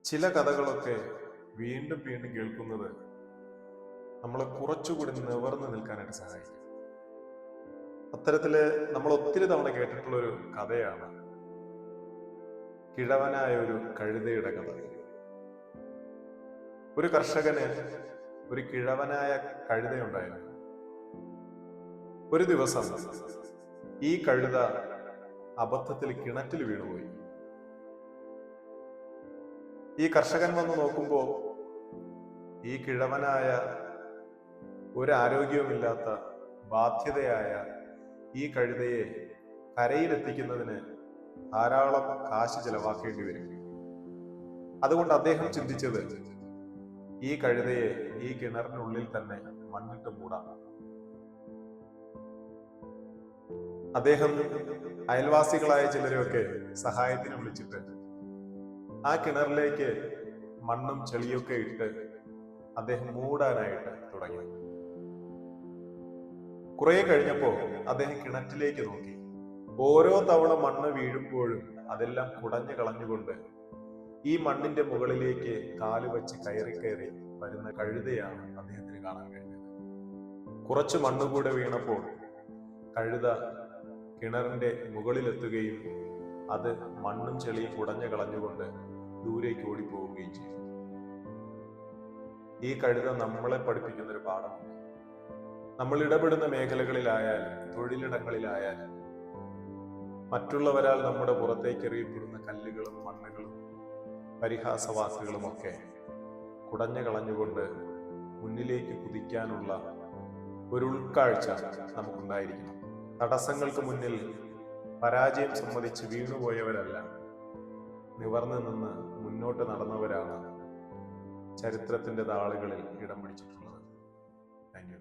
ചില കഥകളൊക്കെ വീണ്ടും വീണ്ടും കേൾക്കുന്നത് നമ്മളെ കുറച്ചുകൂടി നിവർന്നു നിൽക്കാനായിട്ട് സഹായിക്കും. അത്തരത്തില് നമ്മൾ ഒത്തിരി തവണ കേട്ടിട്ടുള്ള ഒരു കഥയാണ് കിഴവനായ ഒരു കഴുതയുടെ കഥ. ഒരു കർഷകന് ഒരു കിഴവനായ കഴുതയുണ്ടായിരുന്നു. ഒരു ദിവസം ഈ കഴുത അബദ്ധത്തിൽ കിണറ്റിൽ വീണുപോയി. ഈ കർഷകൻ വന്ന് നോക്കുമ്പോ ഈ കിഴവനായ ഒരാരോഗ്യവുമില്ലാത്ത ബാധ്യതയായ ഈ കഴുതയെ കരയിലെത്തിക്കുന്നതിന് ധാരാളം കാശ് ചെലവാക്കേണ്ടി വരും. അതുകൊണ്ട് അദ്ദേഹം ചിന്തിച്ചത് ഈ കഴുതയെ ഈ കിണറിനുള്ളിൽ തന്നെ മണ്ണിട്ട് മൂടാം. അദ്ദേഹം അയൽവാസികളായ ചിലരെയൊക്കെ സഹായത്തിന് വിളിച്ചിട്ട് ആ കിണറിലേക്ക് മണ്ണും ചെളിയൊക്കെ ഇട്ട് അദ്ദേഹം മൂടാനായിട്ട് തുടങ്ങി. കുറെ കഴിഞ്ഞപ്പോ അദ്ദേഹം കിണറ്റിലേക്ക് നോക്കി. ഓരോ തവണ മണ്ണ് വീഴുമ്പോഴും അതെല്ലാം കുടഞ്ഞു കളഞ്ഞുകൊണ്ട് ഈ മണ്ണിന്റെ മുകളിലേക്ക് കാല് വെച്ച് കയറി കയറി വരുന്ന കഴുതയാണ് അദ്ദേഹത്തിന് കാണാൻ കഴിഞ്ഞത്. കുറച്ച് മണ്ണ് കൂടെ വീണപ്പോൾ കഴുത കിണറിന്റെ മുകളിലെത്തുകയും അത് മണ്ണും ചെളിയും കുടഞ്ഞു കളഞ്ഞുകൊണ്ട് ദൂരേക്ക് ഓടിപ്പോവുകയും ചെയ്തു. ഈ കഴുത നമ്മളെ പഠിപ്പിക്കുന്ന ഒരു പാഠമുണ്ട്. നമ്മൾ ഇടപെടുന്ന മേഖലകളിലായാലും തൊഴിലിടങ്ങളിലായാലും മറ്റുള്ളവരാൽ നമ്മുടെ പുറത്തേക്ക് എറിയപ്പെടുന്ന കല്ലുകളും മണ്ണുകളും പരിഹാസവാക്കുകളും ഒക്കെ കുടഞ്ഞു കളഞ്ഞുകൊണ്ട് മുന്നിലേക്ക് കുതിക്കാനുള്ള ഒരു ഉൾക്കാഴ്ച നമുക്കുണ്ടായിരിക്കണം. തടസ്സങ്ങൾക്ക് മുന്നിൽ പരാജയം സമ്മതിച്ച് വീണുപോയവരല്ല, നിവർന്നു നിന്ന് മുന്നോട്ട് നടന്നവരാണ് ചരിത്രത്തിന്റെ താളുകളിൽ ഇടം പിടിച്ചിട്ടുള്ളത്. Thank you.